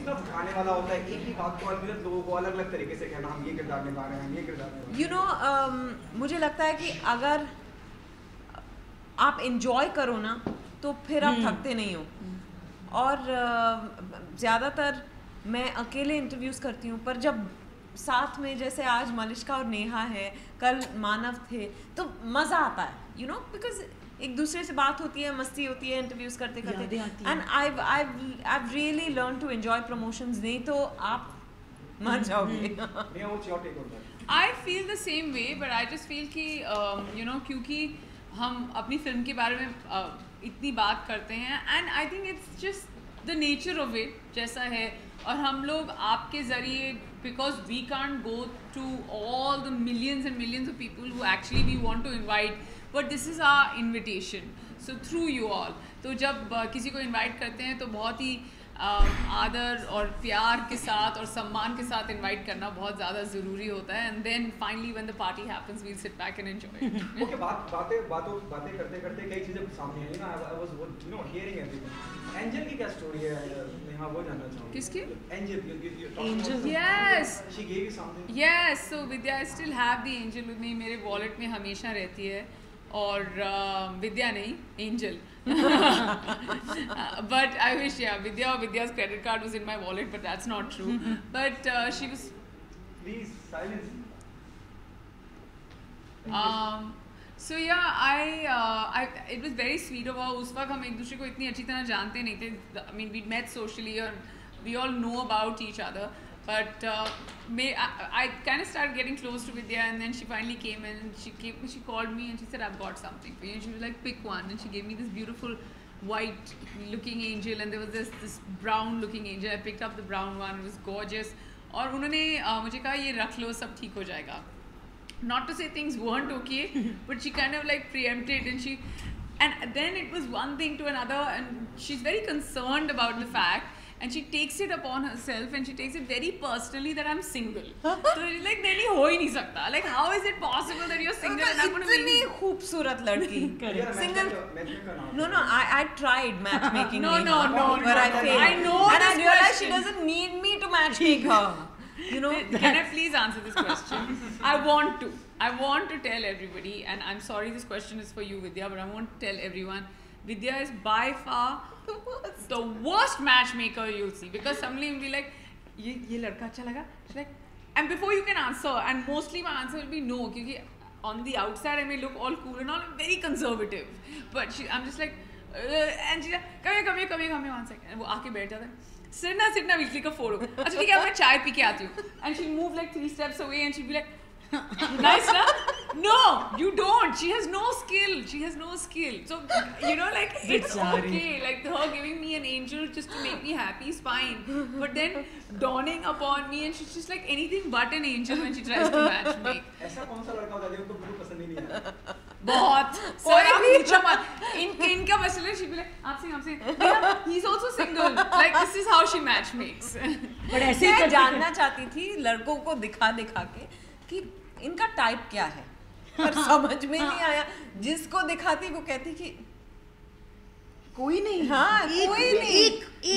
इतना थकाने वाला होता है, एक ही बात को अलग लोगों को अलग अलग तरीके से कहना, हम ये किरदार निभा रहे हैं, हम ये किरदार निभा रहे हैं। You know, मुझे लगता है कि अगर आप enjoy करो ना तो फिर आप थकते नहीं हो। और ज़्यादातर मैं अकेले इंटरव्यूज़ करती हूँ, पर जब साथ में जैसे आज मलिश्का और नेहा है, कल मानव थे, तो मज़ा आता है, you know, because एक दूसरे से बात होती है, मस्ती होती है इंटरव्यूज़ करते करते। And I've really learned to enjoy promotions, नहीं तो आप मर जाओगे। I feel the same way, but I just feel कि you know, क्योंकि हम अपनी फिल्म के बारे में इतनी बात करते हैं, and I think it's just the nature of it जैसा है, और हम लोग आपके ज़रिए, because we can't go to all the millions and millions of people who actually we want to invite, but this is our invitation, so through you all. तो जब किसी को invite करते हैं तो बहुत ही आदर और प्यार के साथ और सम्मान के साथ इनवाइट करना बहुत ज़्यादा ज़रूरी होता है, and then finally when the party happens we'll sit back and enjoy. Okay, बातें करते करते कई चीज़ें सामने आई ना। I was you know hearing everything. Angel की क्या स्टोरी है? मैं हाँ वो जानना चाहूँगा। किसकी? Angel. Yes, she give you something. Yes, so Vidya, I still have the angel with me, मेरे वॉलेट में हमेशा रहती है, और विद्या नहीं, angel. But I wish, yeah, Vidya's credit card was in my wallet, but that's not true. But she was. Please silence. So yeah, it was very sweet of her. उस वक्त हम एक दूसरे को इतनी अच्छी तरह जानते नहीं थे. I mean, we met socially and we all know about each other. But I kind of started getting close to Vidya, and then she finally came in and she called me and she said, I've got something for you. And she was like, pick one. And she gave me this beautiful white looking angel, and there was this brown looking angel. I picked up the brown one. It was gorgeous. और उन्होंने मुझे कहा ये रख लो, सब ठीक हो जाएगा. Not to say things weren't okay, but she kind of like preempted, and then it was one thing to another, and she's very concerned about the fact. And she takes it upon herself, and she takes it very personally that I'm single. So like नहीं हो ही नहीं सकता. Like how is it possible that you're single and I'm going to be? इतनी खूबसूरत लड़की. Single. No, I tried matchmaking. No. But I failed. I know. And I realized question. she doesn't need me to matchmake her. You know. Can I please answer this question? I want to tell everybody, and I'm sorry this question is for you, Vidya, but I want to tell everyone, Vidya is by far the worst matchmaker you'll see, because somebody will be like, ये लड़का अच्छा लगा, she's like, and before you can answer, and mostly my answer will be no, क्योंकि on the outside I may look all cool and all, very conservative, but I'm just like, and she's like, come here, 1 second, वो आके बैठ जाता है, सिरना we'll click a photo, अच्छा ठीक है मैं चाय पी के आती हूँ, and she'll move like 3 steps away and she'll be like, nice, na? No, you don't. She has no skill. So, you know, like, it's okay. Like, her giving me an angel just to make me happy is fine. But then, dawning upon me, and she's just like anything but an angel when she tries to match me. ऐसा कौन सा लड़का होता है जिसको बिल्कुल पसंद ही नहीं है? बहुत. सर आप पूछो मत. इनका मसला she'll be like, आपसे. Yeah, he's also single. Like, this is how she matchmakes. But ऐसे ही जानना चाहती थी लड़कों को दिखा के कि इनका टाइप क्या है, पर समझ में नहीं आया. जिसको दिखाती वो कहती कि कोई नहीं. हाँ, कोई नहीं.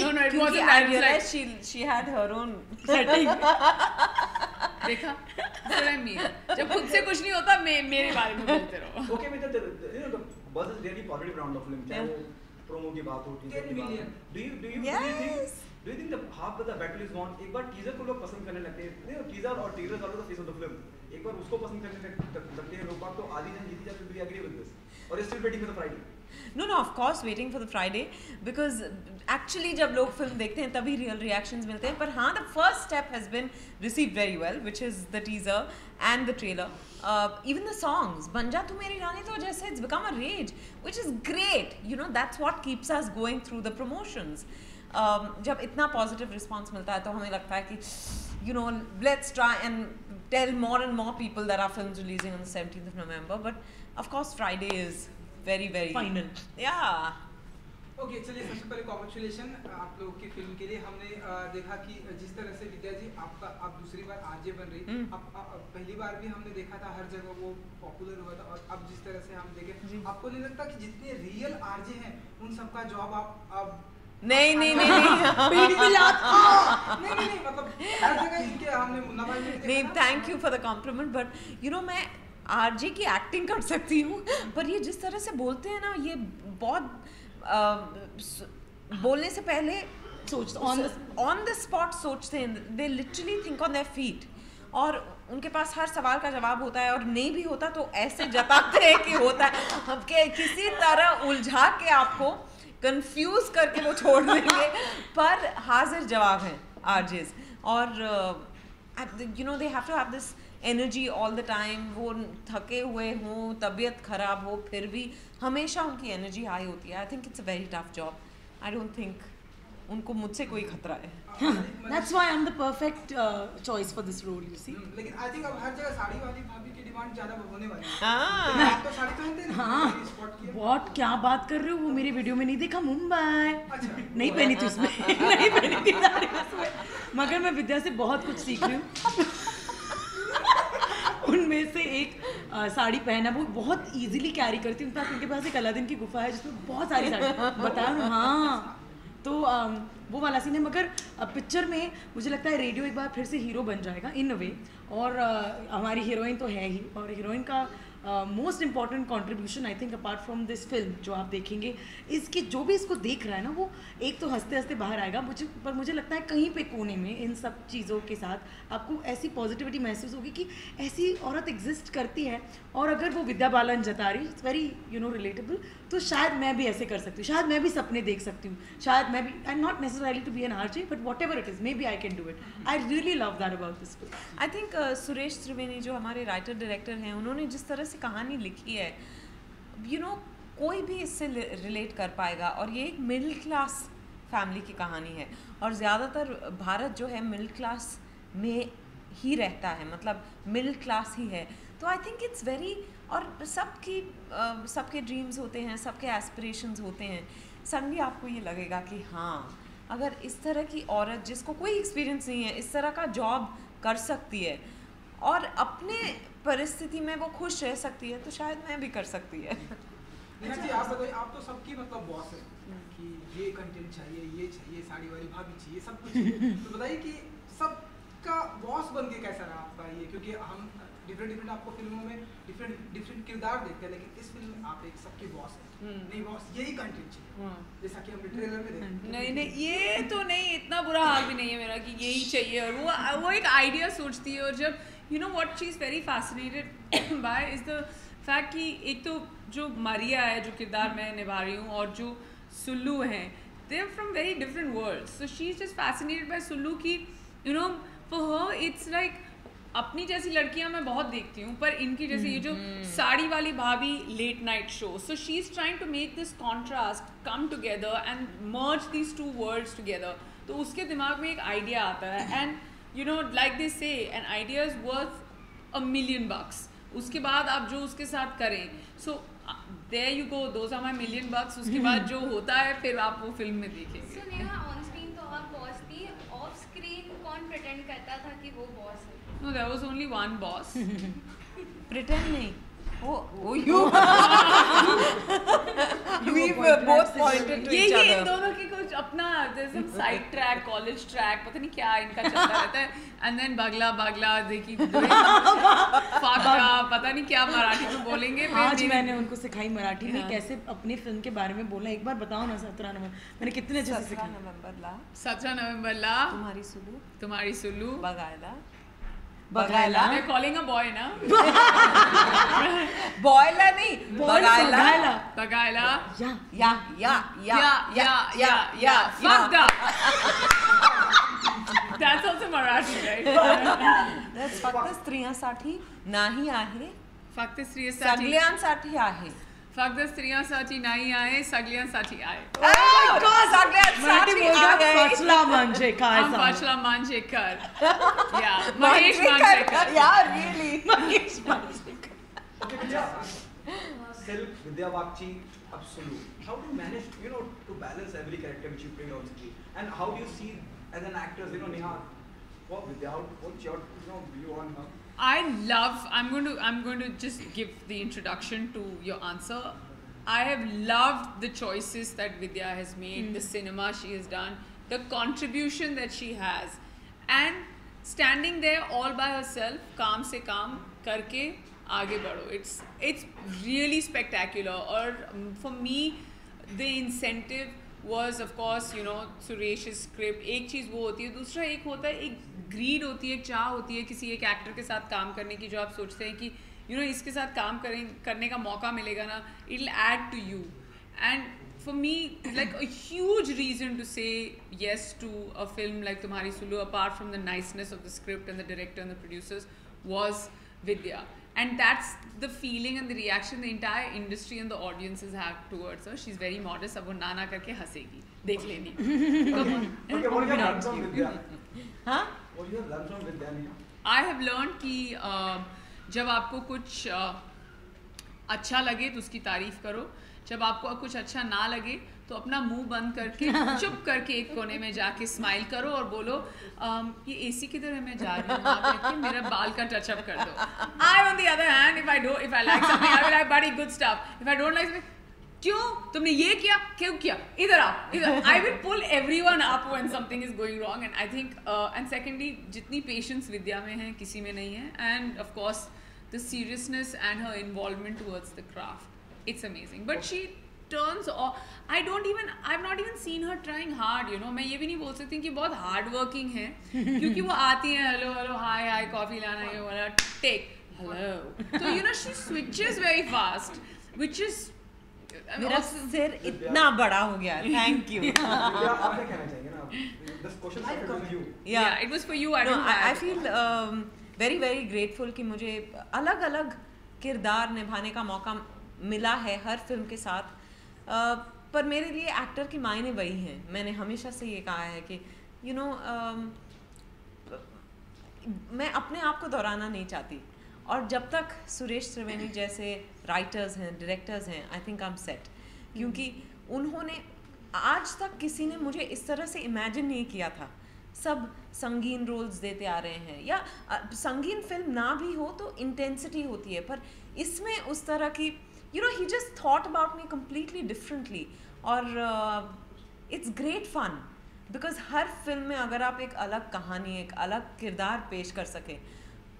No, it wasn't I that. realized she had her own setting. देखा, that's what I mean. जब खुद से कुछ नहीं होता, मेरे बारे में बोलते रहो. Okay, with the buzz is really positive around the film. चाहे वो promo की बात हो, teaser की बात हो. Do you think the half of the battle is won? एक बार teaser को लोग पसंद करने लगते हैं. Teaser और teaser are the face of the film. एक बार उसको पसंद करने लगते हैं लोग, बात तो आधी जन जीती जाती है. Do you agree with this? Or you're still waiting for the Friday? No, of course waiting for the Friday, because actually जब लोग फिल्म देखते हैं तभी real reactions मिलते हैं. पर हाँ, the first step has been received very well, which is the teaser and the trailer. Even the songs, बन जा तू मेरी रानी, तो जैसे it's become a rage, which is great. You know, that's what keeps us going through the promotions. जब इतना positive response मिलता है तो हमें लगता है कि you know, let's try and tell more and more people that our film's releasing on the 17th of November. But of course Friday is very final. Yeah. Okay, चलिए सबसे पहले कॉन्ग्रेचुलेशन आप लोगों की फिल्म के लिए. हमने देखा कि जिस तरह से विद्या जी आप दूसरी बार आरजे बन रही, पहली बार भी हमने देखा था हर जगह वो पॉपुलर हुआ था, और अब जिस तरह से हम देखे, आपको नहीं लगता कि जितने रियल आरजे हैं उन सबका जॉब आप अब नहीं पीठ पे लात नहीं मतलब हर जगह इनके हमने मुन्ना भाई में नहीं, thank you for the compliment, but you know मैं आरजे की एक्टिंग कर सकती हूँ, पर ये जिस तरह से बोलते हैं ना, ये बहुत बोलने से पहले ऑन द स्पॉट सोचते हैं, they literally think on their feet, और उनके पास हर सवाल का जवाब होता है, और नहीं भी होता तो ऐसे जताते हैं कि होता है, हम किसी तरह उलझा के आपको कंफ्यूज करके वो छोड़ देंगे, पर हाजिर जवाब हैं आरजेस, और you know they have to have this energy all the time, वो थके हुए हों, तबीयत खराब हो, फिर भी हमेशा उनकी एनर्जी हाई होती है. I think it's a very tough job. I don't think उनको मुझसे कोई खतरा है. That's why I'm the perfect choice for this role, you see. लेकिन आई थिंक अब हर जगह साड़ी वाली भाभी की डिमांड ज्यादा होने वाली है. हाँ. आप तो साड़ी पहनते हैं ना. हाँ. स्पॉट किया. बहुत क्या बात कर रहे हो, वो मेरे वीडियो में नहीं देखा, मुंबई अच्छा. नहीं पहनी थी उसमें नहीं पहनी थी साड़ी उसमें, मगर मैं विद्या से बहुत कुछ सीख रही हूँ. उनमें से एक साड़ी पहना वो बहुत इजीली कैरी करती हूँ. इनफैक्ट उनके पास एक अलादीन की गुफा है जिसमें बहुत सारी साड़ी बताया ना. हाँ, तो वो वाला सीन है. मगर पिक्चर में मुझे लगता है रेडियो एक बार फिर से हीरो बन जाएगा इन अ वे, और हमारी हीरोइन तो है ही, और हीरोइन का most important contribution I think apart from this film जो आप देखेंगे, इसकी जो भी इसको देख रहा है ना, वो एक तो हंसते हंसते बाहर आएगा, मुझे लगता है कहीं पे कोने में इन सब चीज़ों के साथ आपको ऐसी पॉजिटिविटी महसूस होगी कि ऐसी औरत एग्जिस्ट करती है, और अगर वो विद्या बालन जता रही, it's very you know relatable, तो शायद मैं भी ऐसे कर सकती हूँ, शायद मैं भी सपने देख सकती हूँ, शायद मैं भी, I am not necessarily to be an RJ, but whatever it is, maybe I can do it. I really love that about this film. I think Suresh Triveni जो हमारे राइटर डायरेक्टर हैं, उन्होंने जिस तरह से कहानी लिखी है, यू नो कोई भी इससे रिलेट कर पाएगा, और ये एक मिडिल क्लास फैमिली की कहानी है, और ज़्यादातर भारत जो है मिडिल क्लास में ही रहता है, मतलब मिडिल क्लास ही है. तो आई थिंक इट्स वेरी, और सबके ड्रीम्स होते हैं, सबके एस्पिरेशंस होते हैं. सडनली आपको ये लगेगा कि हाँ, अगर इस तरह की औरत जिसको कोई एक्सपीरियंस नहीं है इस तरह का जॉब कर सकती है, और अपने परिस्थिति में वो खुश रह सकती है, तो शायद मैं भी कर सकती है. नेहा जी, आप बताइए, आप तो सबकी मतलब बॉस है कि ये कंटेंट चाहिए, ये चाहिए, साड़ी वाली भाभी चाहिए, सब कुछ चाहिए. तो बताइए कि सबका बॉस बन के कैसा रहा आपका ये, क्योंकि हम डिफरेंट आपको फिल्मों में डिफरेंट किरदार देखते हैं, लेकिन इस फिल्म में आप एक सबके बॉस हैं. नहीं बॉस, यही कंटेंट चाहिए, जैसा कि हमने ट्रेलर में देखा. नहीं, ये तो नहीं, इतना बुरा हाल भी नहीं है मेरा कि यही चाहिए, और वो एक आइडिया सोचती है, और जब you know what she is very fascinated by is the fact कि एक तो जो मारिया है, जो किरदार मैं निभा रही हूँ, और जो सुल्लू हैं, they are from very different worlds. So she is just fascinated by Sulu की, you know for her it's like, अपनी जैसी लड़कियां मैं बहुत देखती हूँ, पर इनकी जैसे ये जो साड़ी वाली भाभी late night show, so she is trying to make this contrast come together and merge these two words together. तो उसके दिमाग में एक आइडिया आता है, and you know like they say an idea is worth $1 million. उसके बाद आप जो उसके साथ करें, so there you go, those are my $1 million. उसके बाद जो होता है फिर आप वो फिल्म में देखेंगे. So, नेहा ऑन स्क्रीन तो आप बॉस थी, ऑफ स्क्रीन कौन प्रिटेंड करता था कि वो बॉस है? No, there was only one boss. Pretend नहीं. You. We've both pointed to each other. ये इन दोनों की कुछ अपना जैसे साइड ट्रैक, कॉलेज ट्रैक, पता नहीं क्या इनका चलता रहता है. एंड देन बगला देखी फाका, पता नहीं क्या मराठी में बोलेंगे. आज मैंने उनको सिखाई मराठी में कैसे अपनी फिल्म के बारे में बोलना. एक बार बताओ ना. 17 नवंबर मैंने कितने अच्छे से सिखाया. 17 नवंबर ला तुम्हारी सुल्लू बगायला. They're calling a boy ना. बॉयला नहीं, बगायला. या. Fucked up. That's also Marathi, right? That's फक्त स्त्रियांसाठी नाही आहे, फक्त स्त्रियांसाठी सगळ्यांसाठी आहे. फक्त स्त्रियांसाठी नाही आहे, सगळ्यांसाठी आहे. सगळ्यांसाठी आहे. पचला म्हणजे काय सांगू? पचला Manjrekar. Yeah, Mahesh Manjrekar. Yeah, really. Mahesh Manjrekar. Okay, Vidya. Self, Vidya Bagchi, Absolu. How do you manage, to balance every character which you played on screen? And how do you see as an actor, Neha, what's your, view on her? I'm going to just give the introduction to your answer. I have loved the choices that Vidya has made, the cinema she has done, the contribution that she has, and standing there all by herself, काम से काम करके आगे बढ़ो. It's really spectacular. और for me, the incentive was of course Suresh's script. एक चीज़ वो होती है, दूसरा एक होता है, एक greed होती है, एक चाह होती है किसी एक एक्टर के साथ काम करने की, जो आप सोचते हैं कि इसके साथ काम करने का मौका मिलेगा ना, it'll add to you. And for me, like a huge reason to say yes to a film like Tumhari Sulu, apart from the niceness of the script and the director and the producers, was Vidya. And that's the feeling and the reaction the entire industry and the audiences have towards her. She's very modest. अब वो ना करके हंसेगी, देख लेनी. Okay, what you have learned from Vidya? हाँ? What you have learned from Vidya? I have learned कि जब आपको कुछ अच्छा लगे तो उसकी तारीफ करो, जब आपको कुछ अच्छा ना लगे तो अपना मुंह बंद करके चुप करके एक कोने में जाके स्माइल करो और बोलो ये एसी किधर है, मैं जा रही हूँ वहाँ पे, मेरा बाल का टच अप कर दो. I on the other hand, if I like something, I will like buddy good stuff. If I don't like something, क्यों तुमने ये किया, क्यों किया, इधर आओ, इधर. I will pull everyone up when something is going wrong. And I think and secondly, जितनी patience विद्या में है किसी में नहीं है. And of course the seriousness and her involvement towards the craft, it's amazing. But she turns off. I've not even seen her trying hard. मैं ये भी नहीं बोल सकती कि बहुत hard working है, क्योंकि वो आती है hello hi coffee लाना ये वाला take hello. So she switches very fast, which is मेरा सिर इतना बड़ा हो गया. Thank you. आपने कहना चाहिए ना. This question is for you. Yeah, it was for you. I feel very very grateful कि मुझे अलग अलग किरदार निभाने का मौका मिला है हर फिल्म के साथ. पर मेरे लिए एक्टर की मायने वही हैं. मैंने हमेशा से ये कहा है कि मैं अपने आप को दोहराना नहीं चाहती. और जब तक सुरेश त्रिवेणी जैसे राइटर्स हैं, डायरेक्टर्स हैं, I think I am set. क्योंकि उन्होंने आज तक किसी ने मुझे इस तरह से इमेजिन नहीं किया था. सब संगीन रोल्स देते आ रहे हैं, या संगीन फिल्म ना भी हो तो इंटेंसिटी होती है, पर इसमें उस तरह की he just thought about me completely differently. और it's great fun because her film में अगर आप एक अलग कहानी, एक अलग किरदार पेश कर सके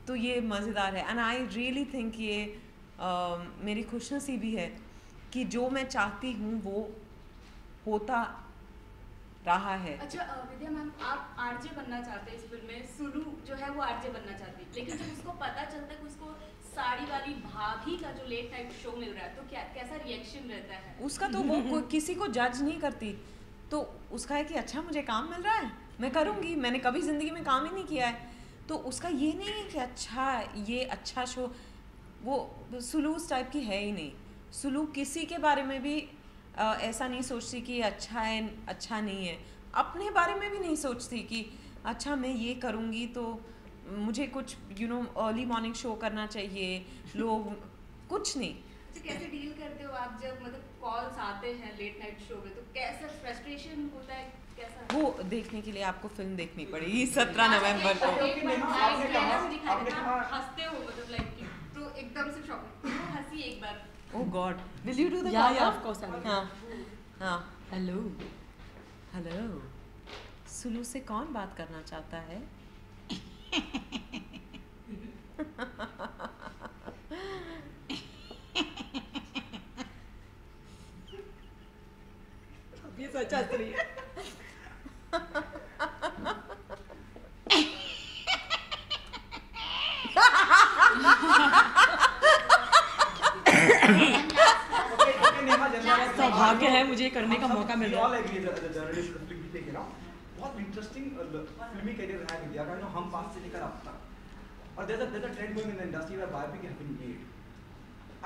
तो ये मज़ेदार है. एंड आई रियली थिंक ये मेरी खुशनसीबी है कि जो मैं चाहती हूँ वो होता रहा है. अच्छा विद्या मैम, आप आरजे बनना चाहते हैं इस फिल्म में, सुलू जो है वो आरजे बनना चाहती है, लेकिन जब उसको पता चलता है कि उसको साड़ी वाली भाभी का जो लेट नाइट शो मिल रहा है तो कैसा रिएक्शन रहता है उसका? तो वो किसी को जज नहीं करती, तो उसका है कि अच्छा मुझे काम मिल रहा है, मैं करूँगी. मैंने कभी ज़िंदगी में काम ही नहीं किया है, तो उसका ये नहीं है कि अच्छा ये अच्छा शो. वो सुलू उस टाइप की है ही नहीं. सुलू किसी के बारे में भी ऐसा नहीं सोचती कि अच्छा है अच्छा नहीं है. अपने बारे में भी नहीं सोचती कि अच्छा मैं ये करूँगी तो मुझे कुछ अर्ली मॉर्निंग शो करना चाहिए, लोग कुछ नहीं. तो कैसे डील करते हो आप जब मतलब कॉल्स आते हैं लेट नाइट शो में, तो कैसा फ्रस्ट्रेशन होता है, कैसा? वो देखने के लिए आपको फिल्म देखनी पड़ेगी 17 नवंबर को. हंसते हो मतलब लाइक तो एकदम से शॉक हंसी एक बार. Oh God, will you do the Yeah, of course I will. हाँ. Hello. सुलू से कौन बात करना चाहता है? ये सच हंस रही है. सौभाग्य है मुझे करने का मौका मिल रहा है. बहुत इंटरेस्टिंग फिल्मी करियर रहा है विद्या का. हम पास से लेकर अब तक, और there's a trend going in the industry where biopic have been made.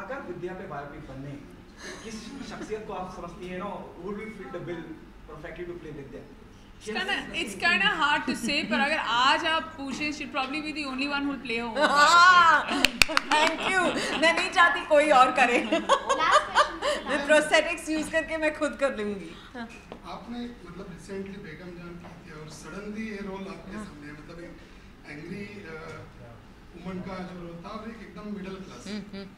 अगर विद्या पे बायोपिक बनने, किस शख्सियत को आप समझती हैं ना who will fit the bill perfectly to play Vidya? It's kind of hard to say, पर अगर आज आप पूछें, she'll probably be the only one who'll play her own. Thank you. मैं नहीं चाहती कोई और करे. मैं प्रोस्थेटिक्स यूज करके मैं खुद कर लूँगी. आपने मतलब रिसेंटली बेगम जान की थी और सडनली ये रोल आपके सामने, मतलब एक एंग्री वुमन का जो रोल था और एक एकदम middle class.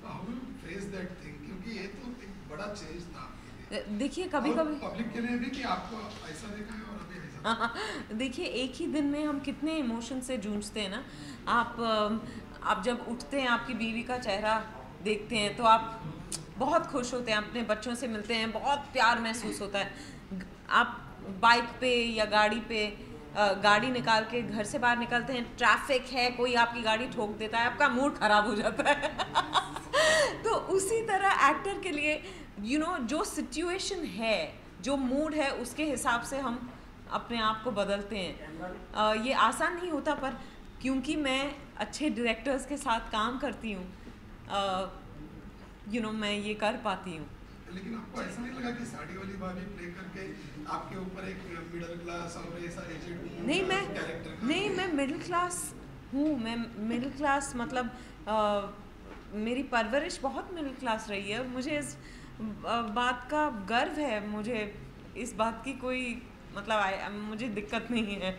How do face that thing? क्योंकि ये तो एक बड़ा चेंज था आपके लिए। देखिए कभी कभी पब्लिक के लिए भी कि आपको ऐसा देखा है और अभी ऐसा। देखिए एक ही दिन में हम कितने इमोशन से जूझते हैं ना। आप जब उठते हैं, आपकी बीवी का चेहरा देखते हैं तो आप बहुत खुश होते हैं, अपने बच्चों से मिलते हैं, बहुत प्यार महसूस होता है। आप बाइक पे या गाड़ी पे गाड़ी निकाल के घर से बाहर निकलते हैं, ट्रैफिक है, कोई आपकी गाड़ी ठोक देता है, आपका मूड खराब हो जाता है। तो उसी तरह एक्टर के लिए जो सिचुएशन है, जो मूड है, उसके हिसाब से हम अपने आप को बदलते हैं। ये आसान नहीं होता, पर क्योंकि मैं अच्छे डायरेक्टर्स के साथ काम करती हूँ, मैं ये कर पाती हूँ। लेकिन आपको ऐसा नहीं लगा कि साड़ी वाली भाभी प्ले करके आपके ऊपर एक मिडिल क्लास और ऐसा एजेड नहीं, मैं मिडिल क्लास हूँ। मैं मिडिल क्लास मतलब मेरी परवरिश बहुत मिडिल क्लास रही है। मुझे इस बात का गर्व है, मुझे इस बात की कोई मतलब मुझे दिक्कत नहीं है।